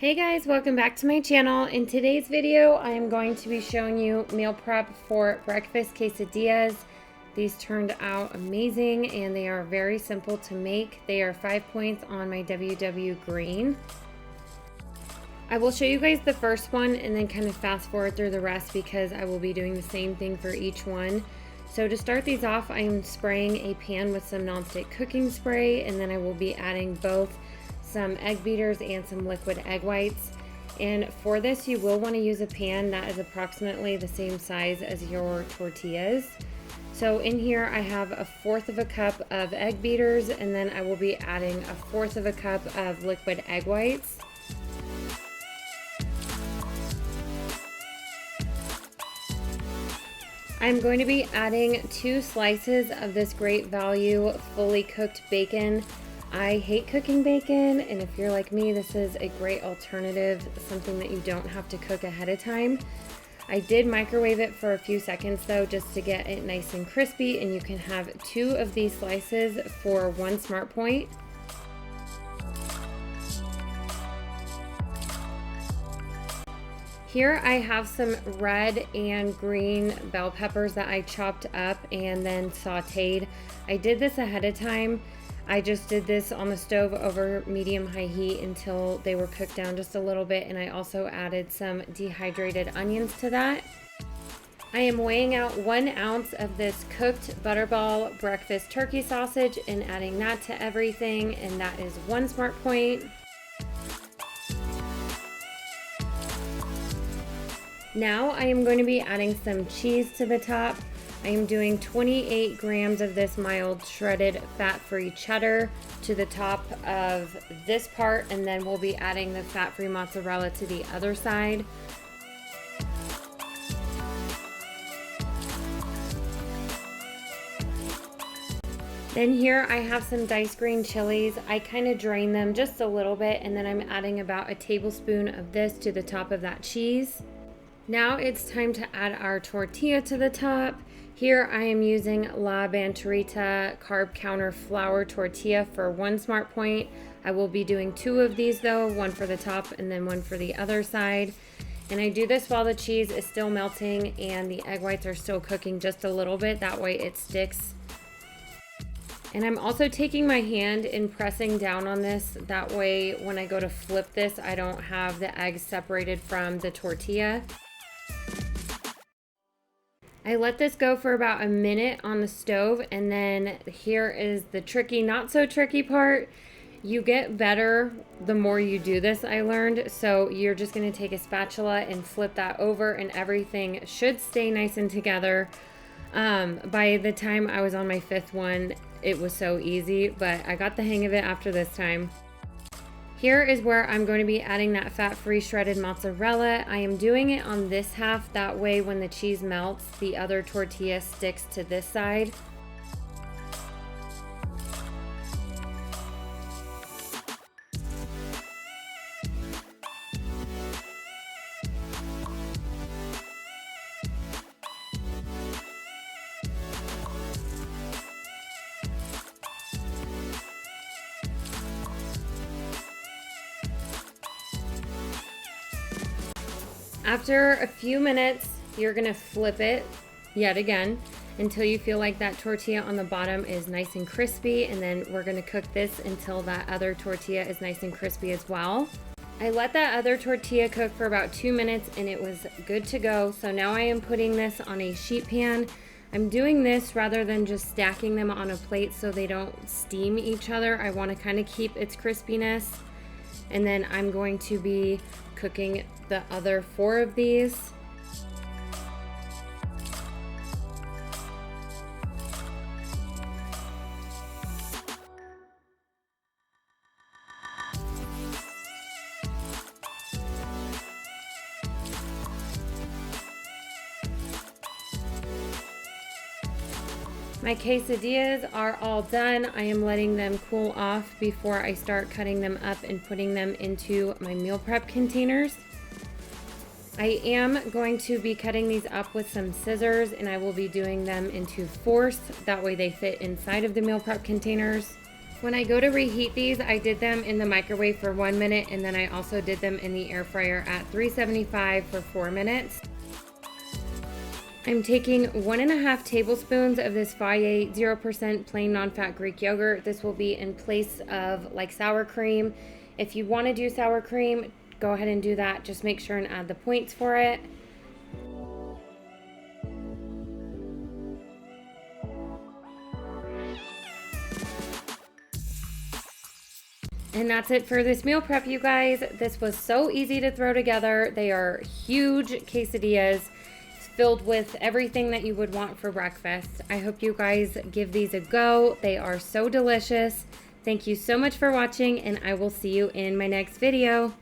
Hey guys, welcome back to my channel. In today's video, I am going to be showing you meal prep for breakfast quesadillas. These turned out amazing and they are very simple to make. They are 5 points on my WW green. I will show you guys the first one and then kind of fast forward through the rest because I will be doing the same thing for each one. So to start these off, I am spraying a pan with some nonstick cooking spray, and then I will be adding both some egg beaters and some liquid egg whites. And for this, you will want to use a pan that is approximately the same size as your tortillas. So in here I have 1/4 cup of egg beaters, and then I will be adding 1/4 cup of liquid egg whites. I'm going to be adding 2 slices of this great value fully cooked bacon. I hate cooking bacon, and if you're like me, this is a great alternative, something that you don't have to cook ahead of time. I did microwave it for a few seconds though, just to get it nice and crispy, and you can have 2 of these slices for 1 smart point. Here I have some red and green bell peppers that I chopped up and then sauteed. I did this ahead of time. I just did this on the stove over medium-high heat until they were cooked down just a little bit, and I also added some dehydrated onions to that. I am weighing out 1 ounce of this cooked Butterball Breakfast Turkey Sausage and adding that to everything, and that is 1 smart point. Now I am going to be adding some cheese to the top. I am doing 28 grams of this mild shredded fat-free cheddar to the top of this part, and then we'll be adding the fat-free mozzarella to the other side. Then here I have some diced green chilies. I kind of drain them just a little bit, and then I'm adding about 1 tablespoon of this to the top of that cheese. Now it's time to add our tortilla to the top. Here I am using La Banderita carb counter flour tortilla for 1 smart point. I will be doing 2 of these though, 1 for the top and then 1 for the other side. And I do this while the cheese is still melting and the egg whites are still cooking just a little bit, that way it sticks. And I'm also taking my hand and pressing down on this, that way when I go to flip this, I don't have the eggs separated from the tortilla. I let this go for about a minute on the stove, and then here is the tricky, not so tricky part. You get better the more you do this, I learned. So you're just gonna take a spatula and flip that over, and everything should stay nice and together. By the time I was on my 5th one, it was so easy, but I got the hang of it after this time. Here is where I'm going to be adding that fat-free shredded mozzarella. I am doing it on this half, that way when the cheese melts, the other tortilla sticks to this side. After a few minutes, you're gonna flip it yet again until you feel like that tortilla on the bottom is nice and crispy, and then we're gonna cook this until that other tortilla is nice and crispy as well. I let that other tortilla cook for about 2 minutes and it was good to go. So now I am putting this on a sheet pan. I'm doing this rather than just stacking them on a plate so they don't steam each other. I wanna kind of keep its crispiness. And then I'm going to be cooking the other 4 of these. My quesadillas are all done. I am letting them cool off before I start cutting them up and putting them into my meal prep containers. I am going to be cutting these up with some scissors, and I will be doing them into fourths. That way they fit inside of the meal prep containers. When I go to reheat these, I did them in the microwave for 1 minute, and then I also did them in the air fryer at 375 for 4 minutes. I'm taking 1.5 tablespoons of this Fage 0% plain non-fat Greek yogurt. This will be in place of like sour cream. If you want to do sour cream, go ahead and do that. Just make sure and add the points for it. And that's it for this meal prep, you guys. This was so easy to throw together. They are huge quesadillas filled with everything that you would want for breakfast. I hope you guys give these a go. They are so delicious. Thank you so much for watching, and I will see you in my next video.